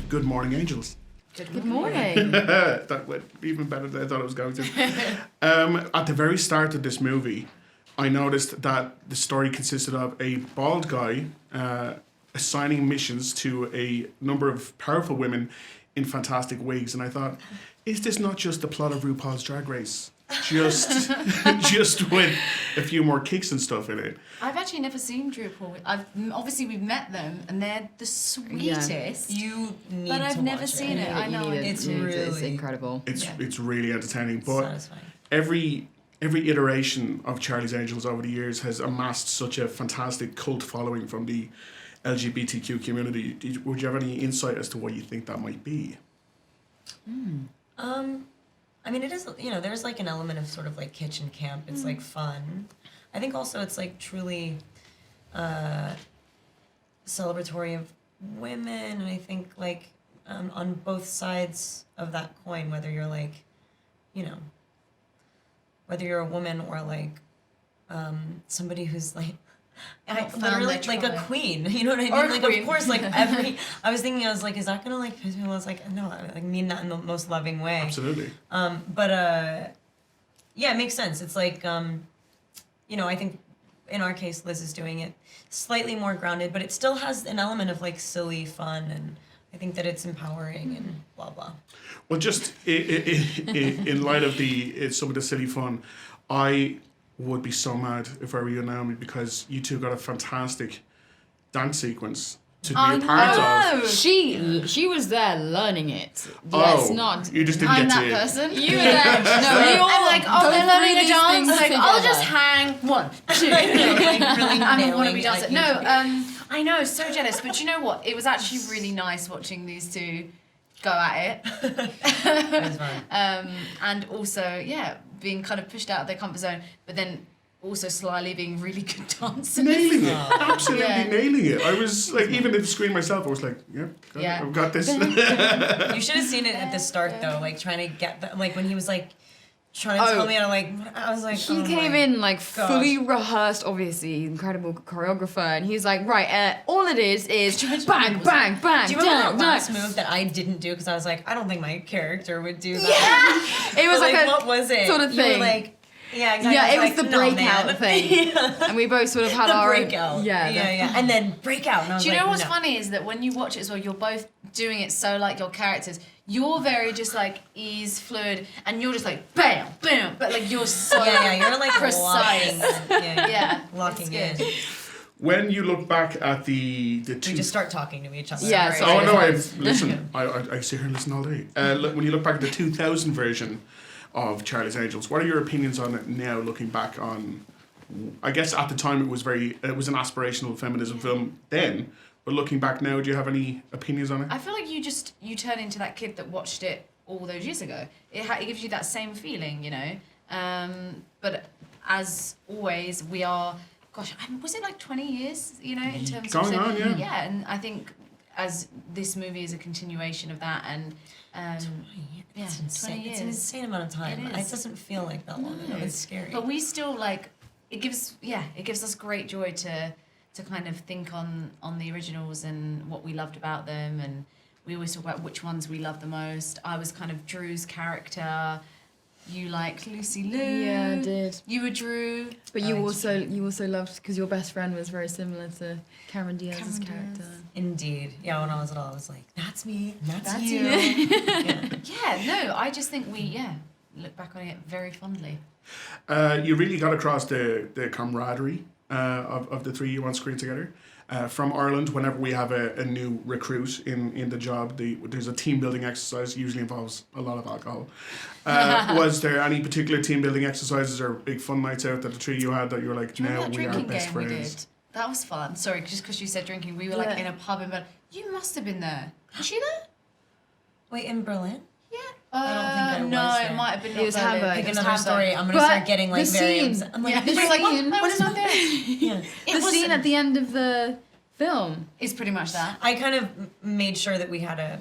Good Morning Angels. Good morning. That went even better than I thought it was going to. At the very start of this movie, I noticed that the story consisted of a bald guy assigning missions to a number of powerful women in fantastic wigs, and I thought, is this not just the plot of RuPaul's Drag Race? Just with a few more kicks and stuff in it. I've actually never seen RuPaul. Obviously we've met them and they're the sweetest. You need but I've to never watch seen it. I know it's really incredible. It's really entertaining. But satisfying. every iteration of Charlie's Angels over the years has amassed such a fantastic cult following from the LGBTQ community. Would you have any insight as to what you think that might be? I mean, it is, there's like an element of sort of like kitchen camp. It's like fun. I think also it's like truly celebratory of women. And I think like on both sides of that coin, whether you're like, whether you're a woman or like somebody who's like, literally like a queen, you know what I mean? Or like queen. Of course, like I was thinking, I was like, is that gonna like piss people? I was like, no, I like mean that in the most loving way. Absolutely. Yeah, it makes sense. It's like, I think in our case, Liz is doing it slightly more grounded, but it still has an element of like silly fun, and I think that it's empowering and blah blah. Well, just in light of some of the silly fun, I would be so mad if I were you, Naomi, because you two got a fantastic dance sequence to be a part of. She was there learning it. Yes, not. You just didn't I'm get that to person. You were there. No, you all I'm like, they're learning a dance. Like, I'll together. just hang 1, 2. Like really I'm a nailing wannabe it, dancer. like, No, I know, so jealous. But you know what? It was actually really nice watching these two go at it. It was fun. And also, being kind of pushed out of their comfort zone, but then also slyly being really good dancers. Nailing it. Absolutely Yeah. nailing it. I was like, even at the screen myself, I was like, Yeah. I've got this. You should have seen it at the start though, like trying to get that, like when he was like trying to tell me how to like, I was like, He oh came my in like gosh. fully rehearsed, obviously, incredible choreographer, and he's like, right, all it is bang, bang, bang, Do you remember that down, last down. move that I didn't do because I was like, I don't think my character would do that. It was But, like a what was it? sort of You were thing. like, yeah, exactly. Yeah, I it was like, the no, breakout man. thing. Yeah. And we both sort of had The our breakout. Yeah. And then breakout. And I was Do you know like, what's no. funny is that when you watch it as well, you're both doing it so like your characters. You're very just like ease, fluid, and you're just like bam, bam, but like you're so Yeah, you're like precise. locking in. Yeah, Locking it's in. good. When you look back at the two... We just start talking to each other. Yeah, Right? sorry. Oh, no, listen, I sit here and listen all day. When you look back at the 2000 version of Charlie's Angels, what are your opinions on it now, looking back on... I guess at the time it was an aspirational feminism film then, but looking back now, do you have any opinions on it? I feel like you turn into that kid that watched it all those years ago. It gives you that same feeling, you know. But as always, we are. Gosh, was it like 20 years? You know, in terms Going of on, yeah. Yeah, and I think as this movie is a continuation of that, and yeah, It's insane. 20 years. It's an insane amount of time. It It is. doesn't feel like that long ago. It's scary. But we still like it gives us great joy to kind of think on the originals and what we loved about them, and we always talk about which ones we love the most. I was kind of Drew's character. You liked Lucy Liu. Yeah, I did. You were Drew. But you also loved, because your best friend was very similar to Cameron Diaz's character. Indeed. Yeah, when I was little, I was like, that's me. That's you. Yeah, no, I just think we look back on it very fondly. You really got across the camaraderie of the three you on screen together. From Ireland, whenever we have a new recruit in the job, there's a team building exercise, usually involves a lot of alcohol. Was there any particular team building exercises or big fun nights out that the three of you had that you were like, Do you now remember that we are drinking best game friends? we did? That was fun. Sorry, just because you said drinking, we were like in a pub in Berlin. You must have been there. Was you there? Wait, in Berlin? Yeah. I don't think I was no, there. it might have been. It was not Berlin. Hamburg. Pick It was another story. I'm going to But start getting like the very scene- upset. I'm like, Yeah, this she's is like, what? I What was is not there. Yeah. The scene at the end of the film. It's pretty much that. I kind of made sure that we had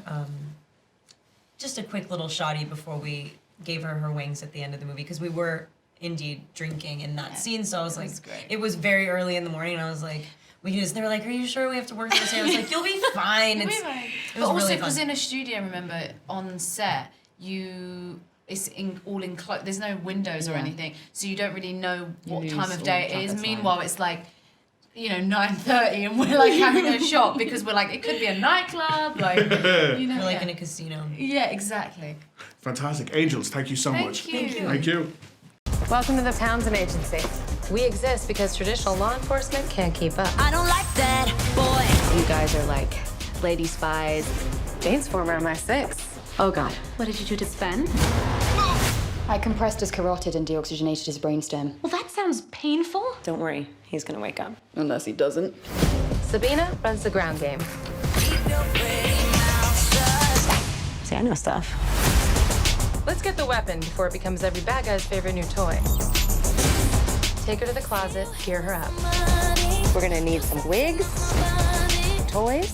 just a quick little shoddy before we gave her wings at the end of the movie, because we were indeed drinking in that scene. So I was like, was great. it was very early in the morning, and I was like, we can just, they were like, are you sure we have to work this day? I was like, you'll be fine. It But was also, really because fun. in a studio, remember, on set, it's all enclosed. There's no windows or Yeah. anything, so you don't really know what lose time of all day track it is. of time. Meanwhile, it's like, 9:30, and we're like having a shot because we're like, it could be a nightclub, like, We're like yeah. in a casino. Yeah, exactly. Fantastic. Angels, thank you so Thank much. you. Thank you. Welcome to the Townsend Agency. We exist because traditional law enforcement can't keep up. I don't like that, boy. You guys are like lady spies. Jane's former MI6. Oh God. What did you do to Sven? I compressed his carotid and deoxygenated his brainstem. Well, that sounds painful. Don't worry, he's gonna wake up. Unless he doesn't. Sabina runs the ground game. See, I know stuff. Let's get the weapon before it becomes every bad guy's favorite new toy. Take her to the closet, gear her up. We're gonna need some wigs, toys,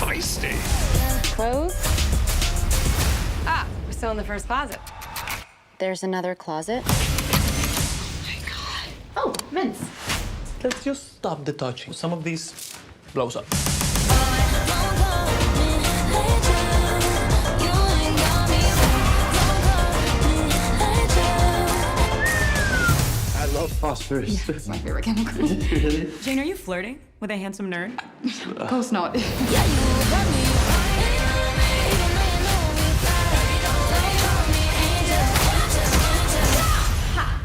Feisty. clothes. Ah, we're still in the first closet. There's another closet. Oh, mints. Let's just stop the touching. Some of these blows up. I love phosphorus. It's my favorite chemical. Jane, are you flirting with a handsome nerd? Of course not.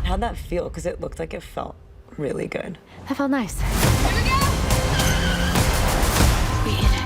How'd that feel? Because it looked like it felt really good. That felt nice. Be in it.